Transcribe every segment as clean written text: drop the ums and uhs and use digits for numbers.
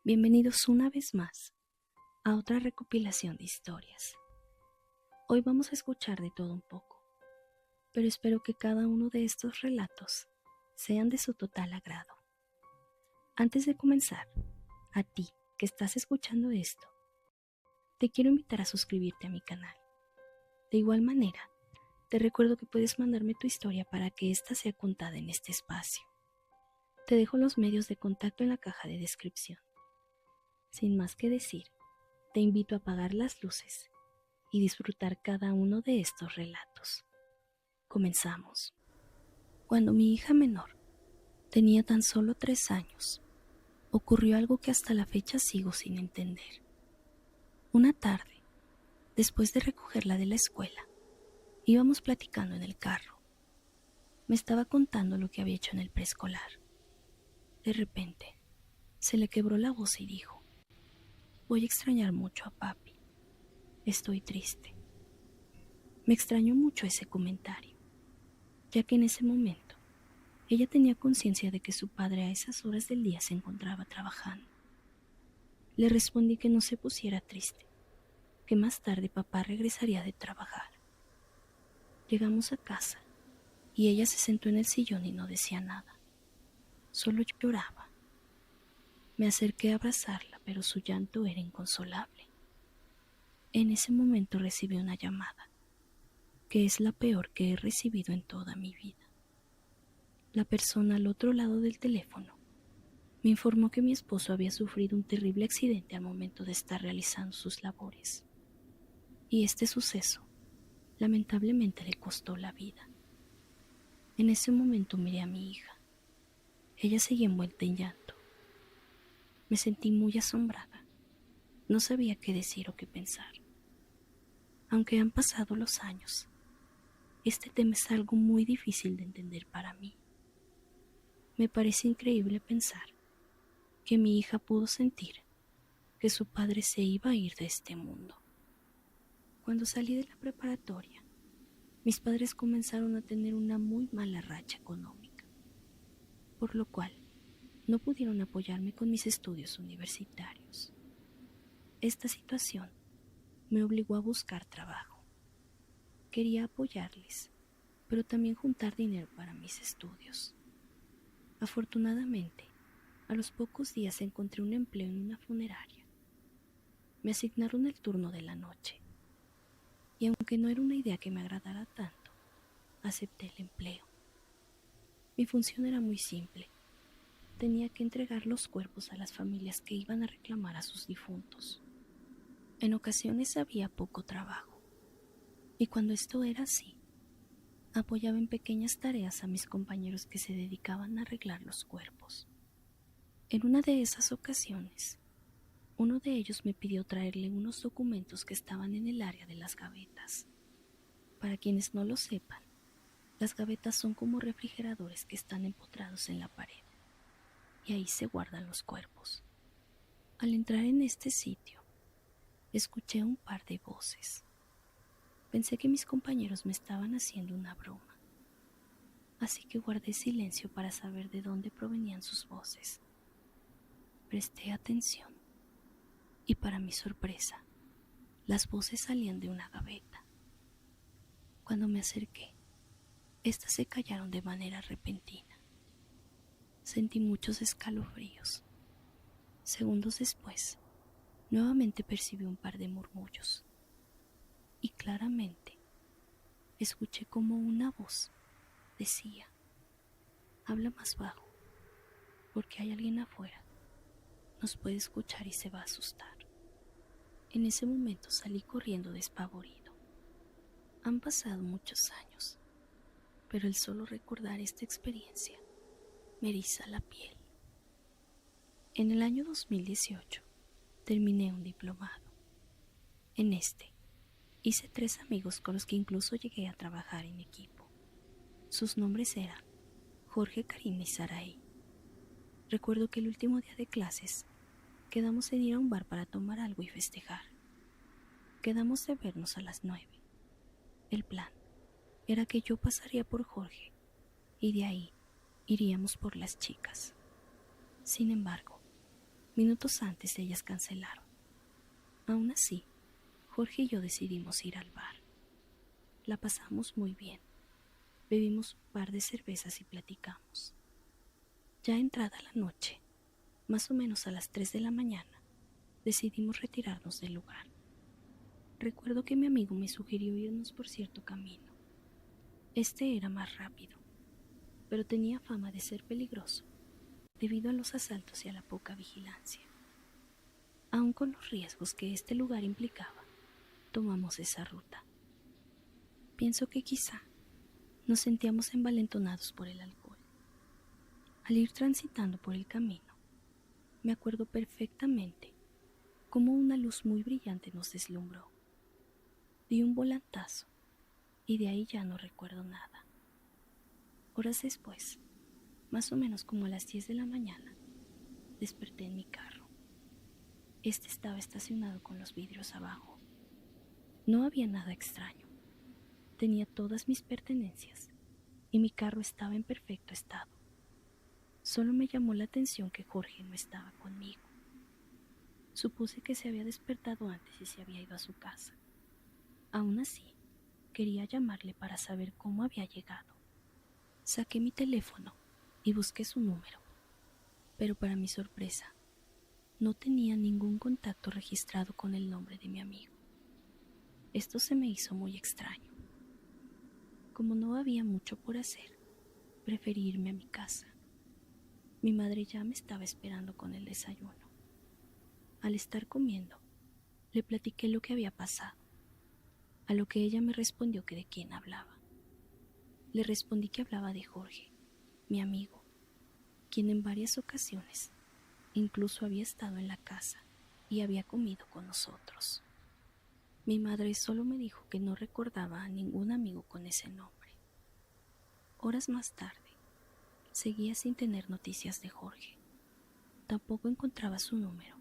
Bienvenidos una vez más a otra recopilación de historias. Hoy vamos a escuchar de todo un poco, pero espero que cada uno de estos relatos sean de su total agrado. Antes de comenzar, a ti que estás escuchando esto, te quiero invitar a suscribirte a mi canal. De igual manera, te recuerdo que puedes mandarme tu historia para que ésta sea contada en este espacio. Te dejo los medios de contacto en la caja de descripción. Sin más que decir, te invito a apagar las luces y disfrutar cada uno de estos relatos. Comenzamos. Cuando mi hija menor tenía tan solo 3 años, ocurrió algo que hasta la fecha sigo sin entender. Una tarde, después de recogerla de la escuela, íbamos platicando en el carro. Me estaba contando lo que había hecho en el preescolar. De repente, se le quebró la voz y dijo: voy a extrañar mucho a papi. Estoy triste. Me extrañó mucho ese comentario, ya que en ese momento ella tenía conciencia de que su padre a esas horas del día se encontraba trabajando. Le respondí que no se pusiera triste, que más tarde papá regresaría de trabajar. Llegamos a casa y ella se sentó en el sillón y no decía nada, solo lloraba. Me acerqué a abrazarla, pero su llanto era inconsolable. En ese momento recibí una llamada, que es la peor que he recibido en toda mi vida. La persona al otro lado del teléfono me informó que mi esposo había sufrido un terrible accidente al momento de estar realizando sus labores. Y este suceso, lamentablemente, le costó la vida. En ese momento miré a mi hija. Ella seguía envuelta en llanto. Me sentí muy asombrada. No sabía qué decir o qué pensar. Aunque han pasado los años, este tema es algo muy difícil de entender para mí. Me parece increíble pensar que mi hija pudo sentir que su padre se iba a ir de este mundo. Cuando salí de la preparatoria, mis padres comenzaron a tener una muy mala racha económica, por lo cual no pudieron apoyarme con mis estudios universitarios. Esta situación me obligó a buscar trabajo. Quería apoyarles, pero también juntar dinero para mis estudios. Afortunadamente, a los pocos días encontré un empleo en una funeraria. Me asignaron el turno de la noche, y aunque no era una idea que me agradara tanto, acepté el empleo. Mi función era muy simple. Tenía que entregar los cuerpos a las familias que iban a reclamar a sus difuntos. En ocasiones había poco trabajo, y cuando esto era así, apoyaba en pequeñas tareas a mis compañeros que se dedicaban a arreglar los cuerpos. En una de esas ocasiones, uno de ellos me pidió traerle unos documentos que estaban en el área de las gavetas. Para quienes no lo sepan, las gavetas son como refrigeradores que están empotrados en la pared, y ahí se guardan los cuerpos. Al entrar en este sitio, escuché un par de voces. Pensé que mis compañeros me estaban haciendo una broma, así que guardé silencio para saber de dónde provenían sus voces. Presté atención, y para mi sorpresa, las voces salían de una gaveta. Cuando me acerqué, estas se callaron de manera repentina. Sentí muchos escalofríos. Segundos después, nuevamente percibí un par de murmullos, y claramente escuché como una voz decía: habla más bajo, porque hay alguien afuera. Nos puede escuchar y se va a asustar. En ese momento salí corriendo despavorido. Han pasado muchos años, pero el solo recordar esta experiencia me eriza la piel. En el año 2018 terminé un diplomado. En este hice 3 amigos con los que incluso llegué a trabajar en equipo. Sus nombres eran Jorge, Karina y Saraí. Recuerdo que el último día de clases quedamos en ir a un bar para tomar algo y festejar. Quedamos de vernos a las 9. El plan era que yo pasaría por Jorge y de ahí iríamos por las chicas. Sin embargo, Minutos antes ellas cancelaron. Aún así, Jorge y yo decidimos ir al bar. La pasamos muy bien. Bebimos un par de cervezas y platicamos. Ya entrada la noche, más o menos a las 3 de la mañana, decidimos retirarnos del lugar. Recuerdo que mi amigo me sugirió irnos por cierto camino. Este era más rápido, pero tenía fama de ser peligroso debido a los asaltos y a la poca vigilancia. Aun con los riesgos que este lugar implicaba, tomamos esa ruta. Pienso que quizá nos sentíamos envalentonados por el alcohol. Al ir transitando por el camino, me acuerdo perfectamente cómo una luz muy brillante nos deslumbró. Di un volantazo y de ahí ya no recuerdo nada. Horas después, más o menos como a las 10 de la mañana, desperté en mi carro. Este estaba estacionado con los vidrios abajo. No había nada extraño. Tenía todas mis pertenencias y mi carro estaba en perfecto estado. Solo me llamó la atención que Jorge no estaba conmigo. Supuse que se había despertado antes y se había ido a su casa. Aún así, quería llamarle para saber cómo había llegado. Saqué mi teléfono y busqué su número, pero para mi sorpresa, no tenía ningún contacto registrado con el nombre de mi amigo. Esto se me hizo muy extraño. Como no había mucho por hacer, preferí irme a mi casa. Mi madre ya me estaba esperando con el desayuno. Al estar comiendo, le platiqué lo que había pasado, a lo que ella me respondió que de quién hablaba. Le respondí que hablaba de Jorge, mi amigo, quien en varias ocasiones incluso había estado en la casa y había comido con nosotros. Mi madre solo me dijo que no recordaba a ningún amigo con ese nombre. Horas más tarde, seguía sin tener noticias de Jorge. Tampoco encontraba su número,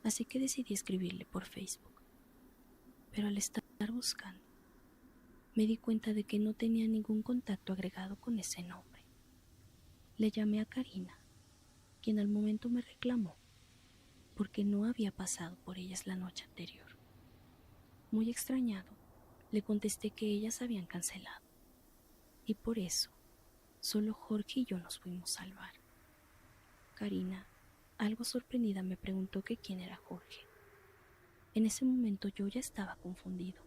así que decidí escribirle por Facebook. Pero al estar buscando, me di cuenta de que no tenía ningún contacto agregado con ese nombre. Le llamé a Karina, quien al momento me reclamó porque no había pasado por ellas la noche anterior. Muy extrañado, le contesté que ellas habían cancelado y por eso solo Jorge y yo nos fuimos al bar. Karina, algo sorprendida, me preguntó que quién era Jorge. En ese momento yo ya estaba confundido.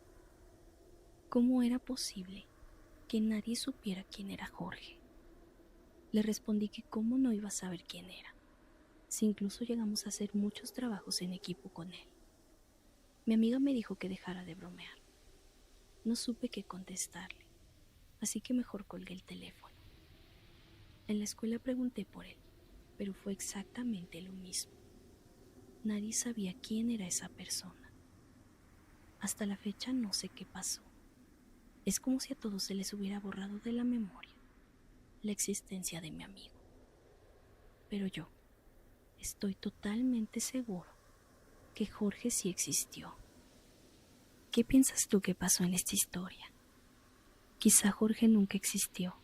¿Cómo era posible que nadie supiera quién era Jorge? Le respondí que cómo no iba a saber quién era, si incluso llegamos a hacer muchos trabajos en equipo con él. Mi amiga me dijo que dejara de bromear. No supe qué contestarle, así que mejor colgué el teléfono. En la escuela pregunté por él, pero fue exactamente lo mismo. Nadie sabía quién era esa persona. Hasta la fecha no sé qué pasó. Es como si a todos se les hubiera borrado de la memoria la existencia de mi amigo. Pero yo estoy totalmente seguro que Jorge sí existió. ¿Qué piensas tú que pasó en esta historia? Quizá Jorge nunca existió.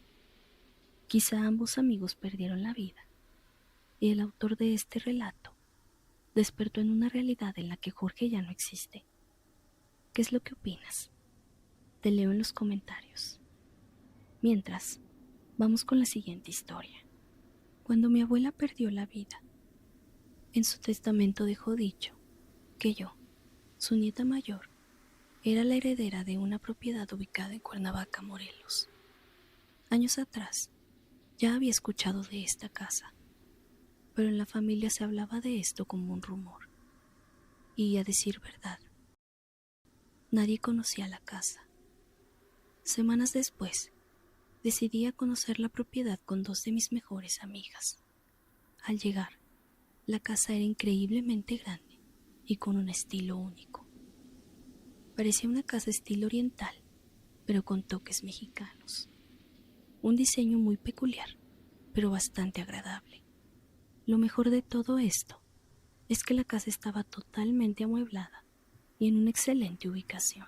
Quizá ambos amigos perdieron la vida y el autor de este relato despertó en una realidad en la que Jorge ya no existe. ¿Qué es lo que opinas? Te leo en los comentarios. Mientras, vamos con la siguiente historia. Cuando mi abuela perdió la vida, en su testamento dejó dicho que yo, su nieta mayor, era la heredera de una propiedad ubicada en Cuernavaca, Morelos. Años atrás, ya había escuchado de esta casa, pero en la familia se hablaba de esto como un rumor. Y a decir verdad, nadie conocía la casa. Semanas después, decidí a conocer la propiedad con dos de mis mejores amigas. Al llegar, la casa era increíblemente grande y con un estilo único. Parecía una casa estilo oriental, pero con toques mexicanos. Un diseño muy peculiar, pero bastante agradable. Lo mejor de todo esto es que la casa estaba totalmente amueblada y en una excelente ubicación.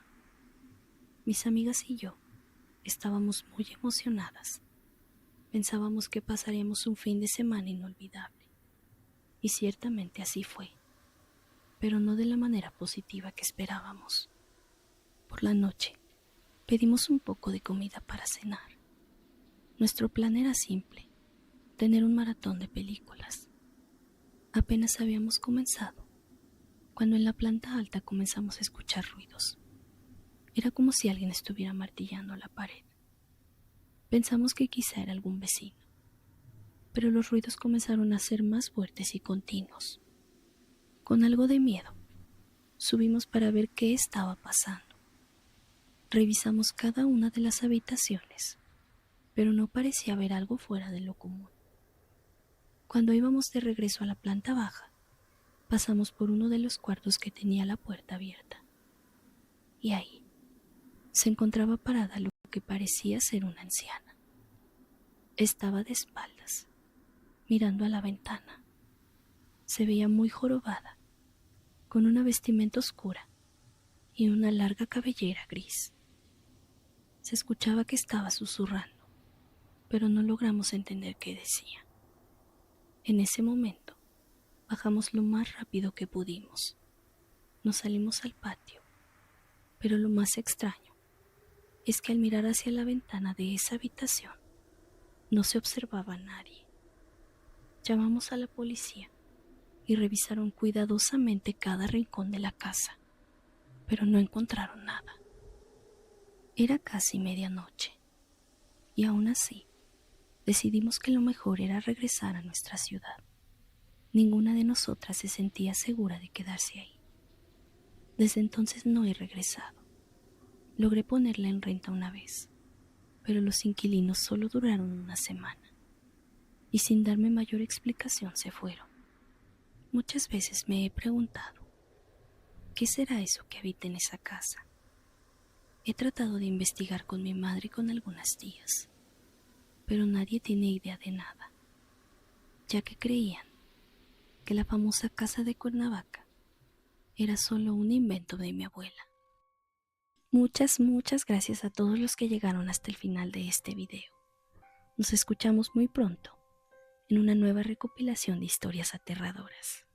Mis amigas y yo estábamos muy emocionadas. Pensábamos que pasaríamos un fin de semana inolvidable. Y ciertamente así fue, pero no de la manera positiva que esperábamos. Por la noche, pedimos un poco de comida para cenar. Nuestro plan era simple, tener un maratón de películas. Apenas habíamos comenzado, cuando en la planta alta comenzamos a escuchar ruidos. Era como si alguien estuviera martillando la pared. Pensamos que quizá era algún vecino, pero los ruidos comenzaron a ser más fuertes y continuos. Con algo de miedo, subimos para ver qué estaba pasando. Revisamos cada una de las habitaciones, pero no parecía haber algo fuera de lo común. Cuando íbamos de regreso a la planta baja, pasamos por uno de los cuartos que tenía la puerta abierta. Y ahí se encontraba parada lo que parecía ser una anciana. Estaba de espaldas, mirando a la ventana. Se veía muy jorobada, con una vestimenta oscura y una larga cabellera gris. Se escuchaba que estaba susurrando, pero no logramos entender qué decía. En ese momento, bajamos lo más rápido que pudimos. Nos salimos al patio, pero lo más extraño es que al mirar hacia la ventana de esa habitación, no se observaba a nadie. Llamamos a la policía y revisaron cuidadosamente cada rincón de la casa, pero no encontraron nada. Era casi medianoche, y aún así, decidimos que lo mejor era regresar a nuestra ciudad. Ninguna de nosotras se sentía segura de quedarse ahí. Desde entonces no he regresado. Logré ponerla en renta una vez, pero los inquilinos solo duraron una semana, y sin darme mayor explicación se fueron. Muchas veces me he preguntado, ¿qué será eso que habita en esa casa? He tratado de investigar con mi madre y con algunas tías, pero nadie tiene idea de nada, ya que creían que la famosa casa de Cuernavaca era solo un invento de mi abuela. Muchas gracias a todos los que llegaron hasta el final de este video. Nos escuchamos muy pronto en una nueva recopilación de historias aterradoras.